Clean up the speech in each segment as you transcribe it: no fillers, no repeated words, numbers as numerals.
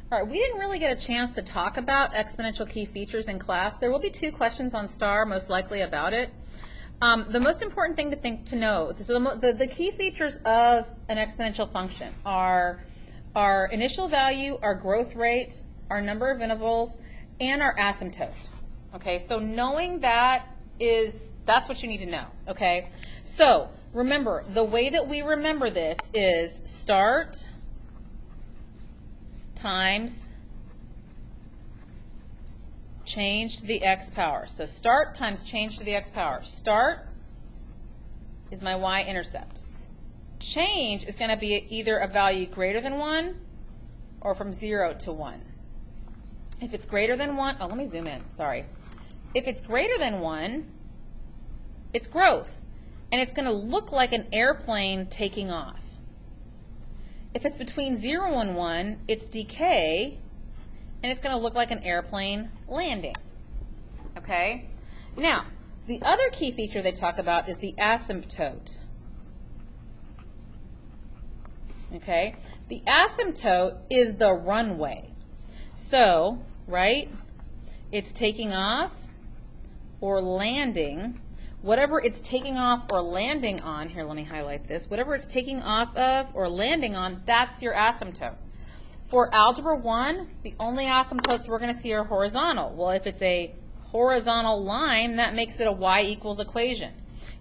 All right, we didn't really get a chance to talk about exponential key features in class. There will be 2 questions on STAR, most likely about it. The most important thing to know, so the key features of an exponential function are our initial value, our growth rate, our number of intervals, and our asymptote. Okay, so knowing that that's what you need to know. Okay, so remember, the way that we remember this is start times change to the x power. So start times change to the x power. Start is my y-intercept. Change is going to be either a value greater than 1 or from 0 to 1. If it's greater than 1, let me zoom in, sorry. If it's greater than 1, it's growth, and it's going to look like an airplane taking off. If it's between 0 and 1, it's decay, and it's going to look like an airplane landing. Okay? Now, the other key feature they talk about is the asymptote. Okay? The asymptote is the runway. So, right, it's taking off or landing. Whatever it's taking off or landing on, here, let me highlight this. Whatever it's taking off of or landing on, that's your asymptote. For Algebra 1, the only asymptotes we're going to see are horizontal. Well, if it's a horizontal line, that makes it a y-equals equation.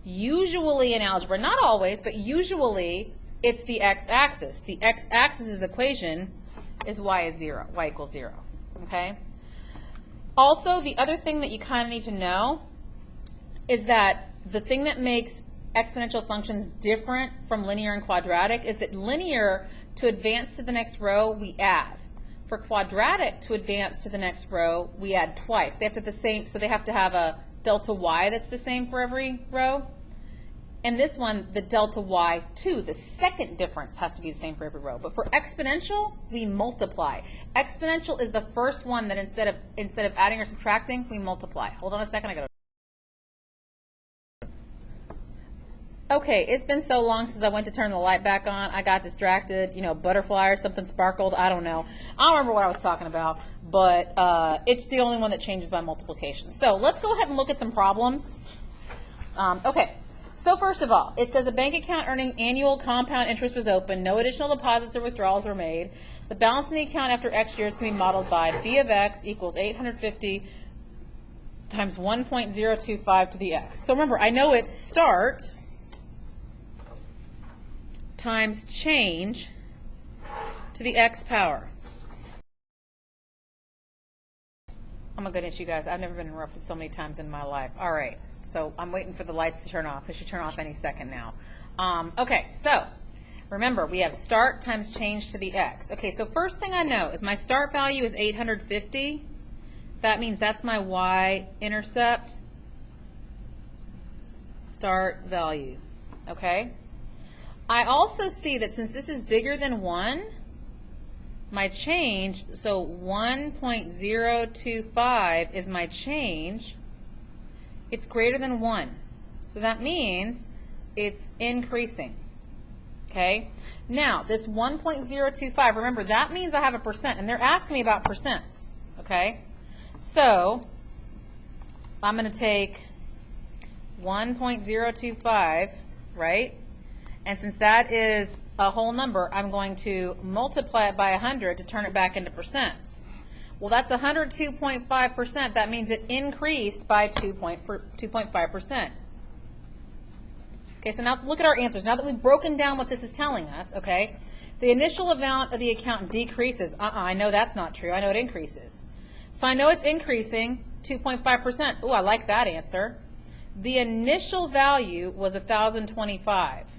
Usually in algebra, not always, but usually it's the x-axis. The x-axis equation is y equals 0. Okay? Also, the other thing that you kind of need to know is that the thing that makes exponential functions different from linear and quadratic is that linear, to advance to the next row, we add. For quadratic, to advance to the next row, we add twice. They have to have the same, so they have to have a delta y that's the same for every row. And this one, the delta y2, the second difference has to be the same for every row. But for exponential, we multiply. Exponential is the first one that instead of adding or subtracting, we multiply. Hold on a second, I gotta. Okay, it's been so long since I went to turn the light back on. I got distracted, butterfly or something sparkled. I don't know. I don't remember what I was talking about, but it's the only one that changes by multiplication. So let's go ahead and look at some problems. Okay, so first of all, it says a bank account earning annual compound interest was opened. No additional deposits or withdrawals were made. The balance in the account after X years can be modeled by B of X equals 850 times 1.025 to the X. So remember, I know it's start times change to the x power. Oh my goodness, you guys, I've never been interrupted so many times in my life. All right, so I'm waiting for the lights to turn off. They should turn off any second now. Okay, so remember, we have start times change to the x. Okay, so first thing I know is my start value is 850. That means that's my y-intercept start value. Okay? I also see that since this is bigger than 1, my change, so 1.025 is my change, it's greater than 1. So that means it's increasing. Okay? Now, this 1.025, remember, that means I have a percent, and they're asking me about percents. Okay? So, I'm going to take 1.025, right? And since that is a whole number, I'm going to multiply it by 100 to turn it back into percents. Well, that's 102.5%. That means it increased by 2.5%. Okay, so now let's look at our answers. Now that we've broken down what this is telling us, okay, the initial amount of the account decreases. I know that's not true. I know it increases. So I know it's increasing 2.5%. Ooh, I like that answer. The initial value was 1,025.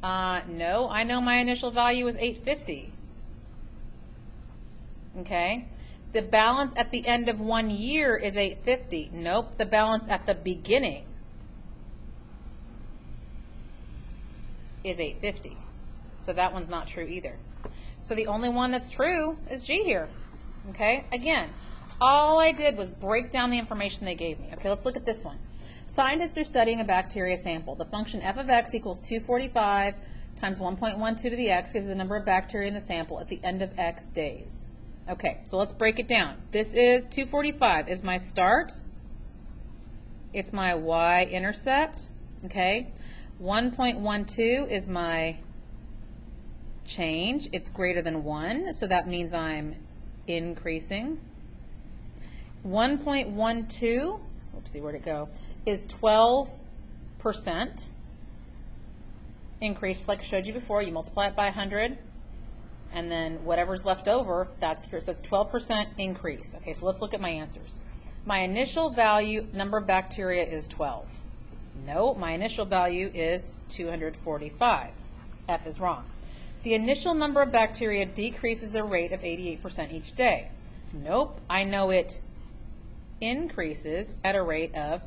No, I know my initial value was 850. Okay. The balance at the end of 1 year is 850. Nope, the balance at the beginning is 850. So that one's not true either. So the only one that's true is G here. Okay. Again, all I did was break down the information they gave me. Okay, let's look at this one. Scientists are studying a bacteria sample. The function f of x equals 245 times 1.12 to the x gives the number of bacteria in the sample at the end of x days. Okay, so let's break it down. This is 245 is my start. It's my y-intercept, okay? 1.12 is my change. It's greater than 1, so that means I'm increasing. 1.12, oopsie, where'd it go, is 12% increase, like I showed you before. You multiply it by 100, and then whatever's left over, that's 12% increase. Okay, so let's look at my answers. My initial value, number of bacteria, is 12. No, my initial value is 245. F is wrong. The initial number of bacteria decreases at a rate of 88% each day. Nope, I know it increases at a rate of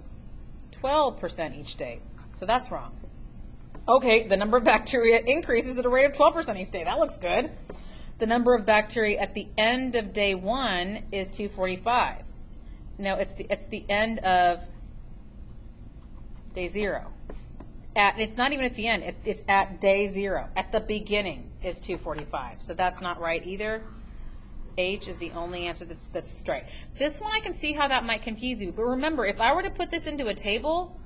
12% each day. So that's wrong. Okay, the number of bacteria increases at a rate of 12% each day. That looks good. The number of bacteria at the end of day 1 is 245. No, it's the end of day 0. It's not even at the end. It's at day 0. At the beginning is 245. So that's not right either. H is the only answer that's right. This one I can see how that might confuse you. But remember, if I were to put this into a table,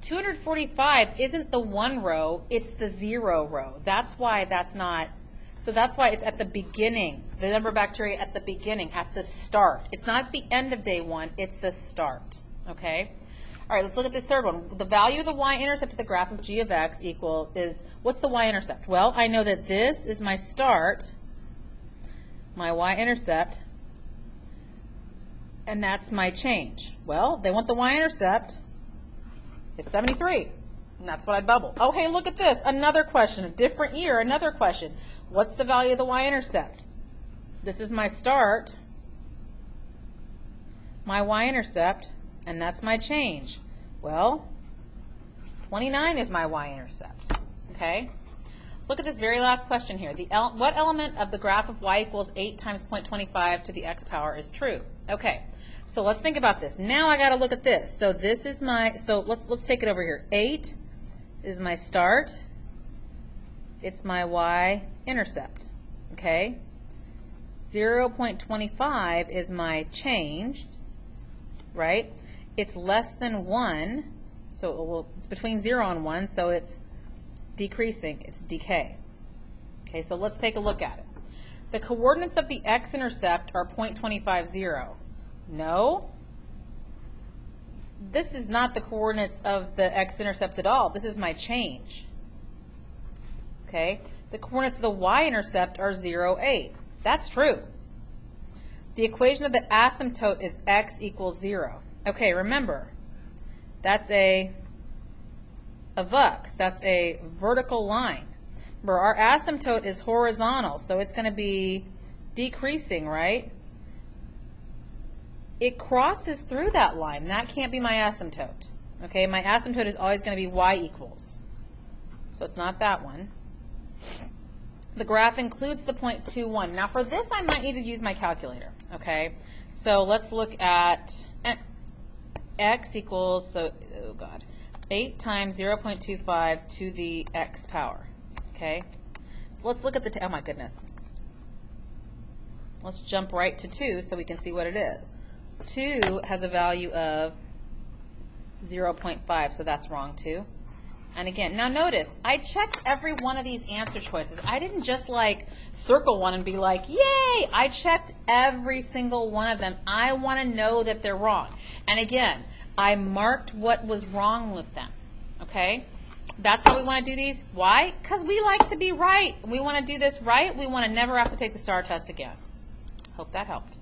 245 isn't the 1 row, it's the 0 row. That's why that's not. So that's why it's at the beginning, the number of bacteria at the beginning, at the start. It's not at the end of day 1, it's the start, okay? All right, let's look at this third one. The value of the y-intercept of the graph of g of x is, what's the y-intercept? Well, I know that this is my start, my y-intercept, and that's my change. Well, they want the y-intercept. It's 73. And that's what I bubbled. Oh, hey, look at this. Another question. A different year, another question. What's the value of the y-intercept? This is my start, my y-intercept, and that's my change. Well, 29 is my y-intercept. Okay? Let's look at this very last question here. What element of the graph of y equals 8 times 0.25 to the x power is true? Okay. So let's think about this. Now I got to look at this. So this is my, so let's take it over here. 8 is my start. It's my y-intercept. Okay? 0.25 is my change, right? It's less than 1, so it's between 0 and 1, so it's decreasing. It's decay. Okay, so let's take a look at it. The coordinates of the x-intercept are 0.25, 0. No, this is not the coordinates of the x-intercept at all. This is my change. Okay, the coordinates of the y-intercept are 0, 8. That's true. The equation of the asymptote is x equals 0. Okay, remember, that's a vux. That's a vertical line. Remember, our asymptote is horizontal, so it's going to be decreasing, right? It crosses through that line. That can't be my asymptote. Okay, my asymptote is always going to be y equals. So it's not that one. The graph includes the 0.21. Now for this, I might need to use my calculator. Okay, so let's look at x equals, so, oh God, 8 times 0.25 to the x power. Okay, so let's look at the, oh my goodness. Let's jump right to 2 so we can see what it is. 2 has a value of 0.5, so that's wrong too. And again, now notice, I checked every one of these answer choices. I didn't just like circle one and be like, yay! I checked every single one of them. I want to know that they're wrong. And again, I marked what was wrong with them. Okay? That's how we want to do these. Why? Because we like to be right. We want to do this right. We want to never have to take the STAR test again. Hope that helped.